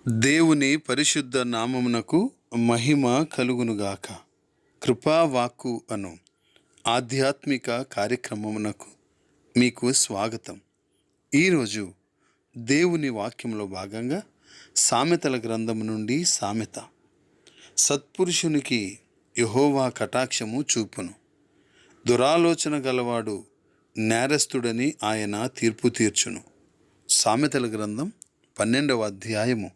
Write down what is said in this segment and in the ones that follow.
దేవుని పరిశుద్ధ నామమునకు మహిమ కలుగునుగాక. కృపావాక్కు అను ఆధ్యాత్మిక కార్యక్రమమునకు మీకు స్వాగతం. ఈరోజు దేవుని వాక్యంలో భాగంగా సామెతల గ్రంథం నుండి సామెత. సత్పురుషునికి యెహోవా కటాక్షము చూపును, దురాలోచన గలవాడు నేరస్తుడని ఆయన తీర్పు తీర్చును. సామెతల గ్రంథం 12వ అధ్యాయము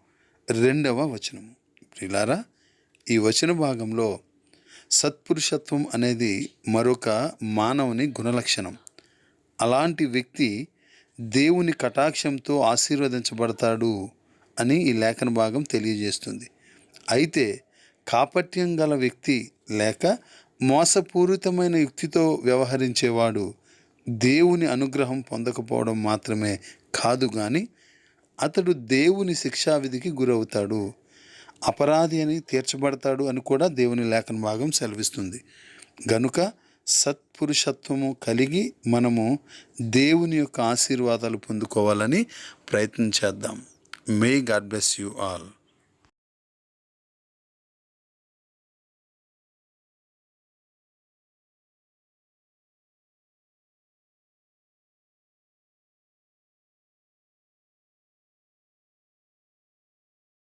2వ వచనము. ప్రియులారా, ఈ వచన భాగంలో సత్పురుషత్వం అనేది మరొక మానవుని గుణలక్షణం. అలాంటి వ్యక్తి దేవుని కటాక్షంతో ఆశీర్వదించబడతాడు అని ఈ లేఖన భాగం తెలియజేస్తుంది. అయితే కాపట్యం గల వ్యక్తి లేక మోసపూరితమైన యుక్తితో వ్యవహరించేవాడు దేవుని అనుగ్రహం పొందకపోవడం మాత్రమే కాదు కానీ అతడు దేవుని శిక్షావిధికి గురవుతాడు, అపరాధి అని తీర్చబడతాడు అని కూడా దేవుని లేఖన భాగం సెలవిస్తుంది. గనుక సత్పురుషత్వము కలిగి మనము దేవుని యొక్క ఆశీర్వాదాలు పొందుకోవాలని ప్రయత్నం చేద్దాం. May God bless you all.